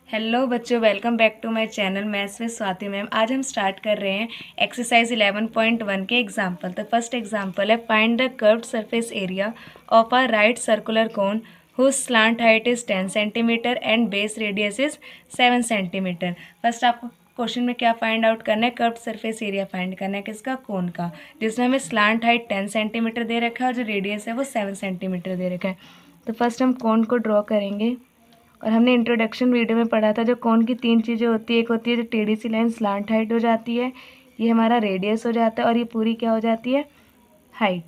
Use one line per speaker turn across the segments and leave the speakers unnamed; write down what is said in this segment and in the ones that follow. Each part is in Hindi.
हेलो बच्चों, welcome back to my channel maths with Swati ma'am. आज हम स्टार्ट कर रहे हैं एक्सरसाइज 11.1 के एग्जाम्पल। तो फर्स्ट एग्जाम्पल है find the curved surface area of a right circular cone whose slant height is 10 centimetre and base radius is 7 centimetre. First आपको क्वेश्चन में क्या फाइंड आउट करना है? कर्व्ड सरफेस एरिया फाइंड करना है किसका? कोन का, जिसमें हमें स्लांट हाइट 10 सेंटीमीटर दे रखा है और जो रेडियस है वो 7 सेंटीमीटर दे रखा है। तो फर्स्ट हम कोन को ड्रॉ करेंगे। और हमने इंट्रोडक्शन वीडियो में पढ़ा था जो कोन की तीन चीज़ें होती है। एक होती है जो टेढ़ी सी लाइन स्लांट हाइट हो जाती है, ये हमारा रेडियस हो जाता है, और ये पूरी क्या हो जाती है? हाइट।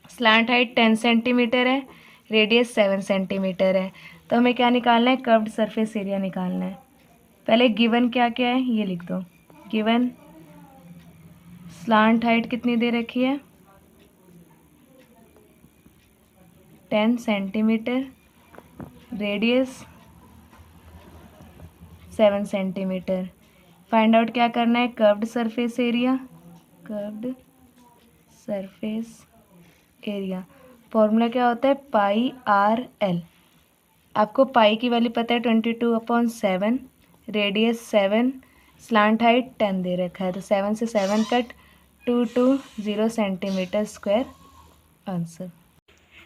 स्लांट हाइट 10 सेंटीमीटर है, रेडियस 7 सेंटीमीटर है। तो हमें क्या निकालना है? कर्व्ड सरफेस एरिया निकालना है। पहले गिवन क्या क्या है ये लिख दो। गिवन स्लांट हाइट कितनी दे रखी है? 10 centimetre, radius 7 centimetre. Find out क्या करना है? Curved surface area. Curved surface area formula क्या होता है? Pi r L. आपको पाई की वैल्यू पता है 22/7, रेडियस 7, स्लांट हाइट 10 दे रखा है। तो 7 से 7 cut, 220 centimetre square answer.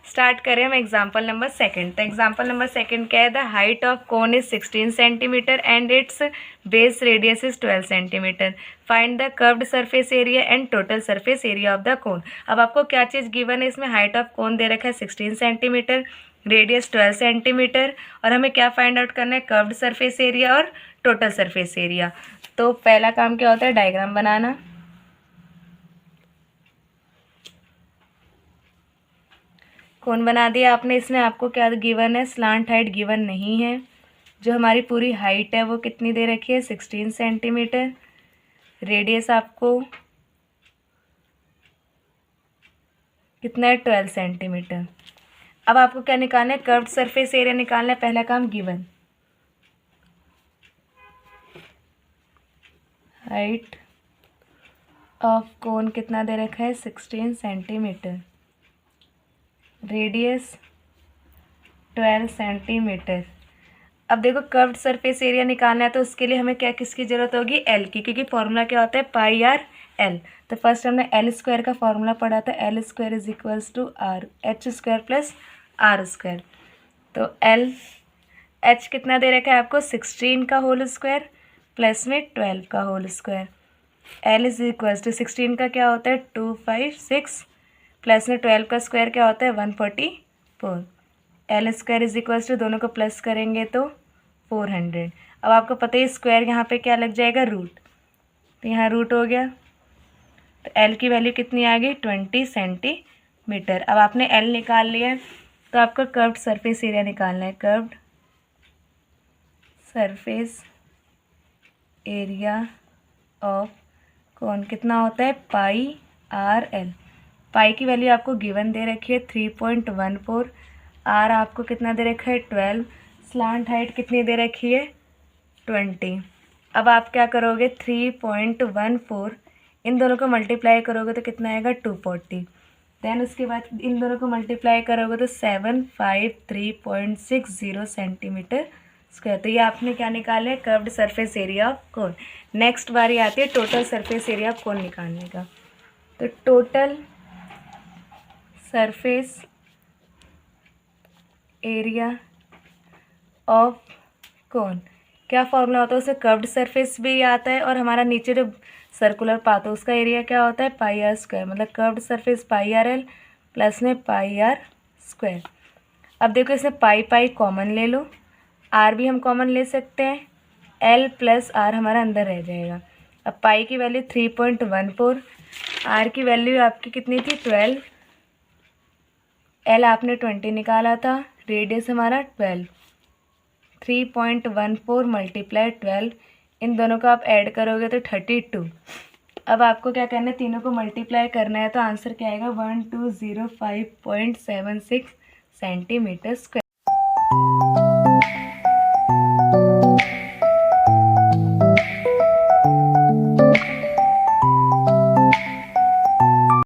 Start करें हम एग्जाम्पल नंबर सेकंड। तो एग्जाम्पल नंबर सेकंड क्या है? The height of cone is 16 centimetre and it's base radius is 12 centimetre. Find the curved surface area and total surface area of the cone. अब आपको क्या चीज़ गिवन है? इसमें हाइट ऑफ कोन दे रखा है 16 सेंटीमीटर, रेडियस 12 सेंटीमीटर, और हमें क्या फाइंड आउट करना है? कर्व्ड सरफेस एरिया और टोटल सरफेस एरिया। तो पहला काम क्या होता है? डायग्राम बनाना। कोन बना दिया आपने। इसमें आपको क्या गिवन है? स्लांट हाइट गिवन नहीं है। जो हमारी पूरी हाइट है वो कितनी दे रखी है? 16 सेंटीमीटर। रेडियस आपको कितना है? 12 सेंटीमीटर। अब आपको क्या निकालना है? कर्व्ड सरफेस एरिया निकालना है। पहला काम गिवन हाइट ऑफ कोन कितना दे रखा है? 16 सेंटीमीटर, रेडियस 12 सेंटीमीटर। अब देखो कर्व्ड सरफेस एरिया निकालना है तो उसके लिए हमें क्या किसकी ज़रूरत होगी? एल की, क्योंकि फॉर्मूला क्या होता है? Pi r l. तो फर्स्ट हमने एल स्क्वायर का फॉर्मूला पढ़ा था। L square is equals to r h square plus r square. तो एल एच कितना दे रखा है आपको? 16 का होल स्क्वायर प्लस में 12 का whole square. L is equals to 16 का क्या होता है? 256 प्लस में 12 का स्क्वायर क्या होता है? 144। L square is equals to दोनों को प्लस करेंगे तो 400। अब आपको पता है स्क्वायर यहाँ पे क्या लग जाएगा? रूट। तो यहाँ रूट हो गया। तो एल की वैल्यू कितनी आ गई? 20 सेंटीमीटर। अब आपने एल निकाल लिया है तो आपको कर्व्ड सरफेस एरिया निकालना है। Curved surface area of cone कितना होता है? Pi r L. पाई की वैल्यू आपको गिवन दे रखी है 3.14। आर आपको कितना दे रखा है? 12। स्लांट हाइट कितनी दे रखी है? 20। अब आप क्या करोगे? 3.14 इन दोनों को मल्टीप्लाई करोगे तो कितना आएगा? 240। देन उसके बाद इन दोनों को मल्टीप्लाई करोगे तो 753.60 सेंटीमीटर स्क्वायर। तो ये आपने क्या निकाले? Curved surface area of cone. Next बारी आती है total surface area of cone निकालने का। तो total surface area of cone क्या फॉर्मूला होता है? उसे कर्व्ड सरफेस भी आता है और हमारा नीचे जो सर्कुलर पाथ है उसका एरिया क्या होता है? Pi are square. मतलब कर्व्ड सरफेस पाई आर एल प्लस में पाई आर स्क्वायर। अब देखो इसमें पाई पाई कॉमन ले लो, आर भी हम कॉमन ले सकते हैं, एल प्लस आर हमारा अंदर रह जाएगा। अब पाई की वैल्यू 3.14, आर की वैल्यू आपकी कितनी थी? 12, एल आपने 20 निकाला था, रेडियस हमारा 12। 3.14 मल्टीप्लाई 12, इन दोनों को आप ऐड करोगे तो 32। अब आपको क्या करना है? तीनों को मल्टीप्लाई करना है तो आंसर क्या आएगा? 1205.76 सेंटीमीटर स्क्वायर।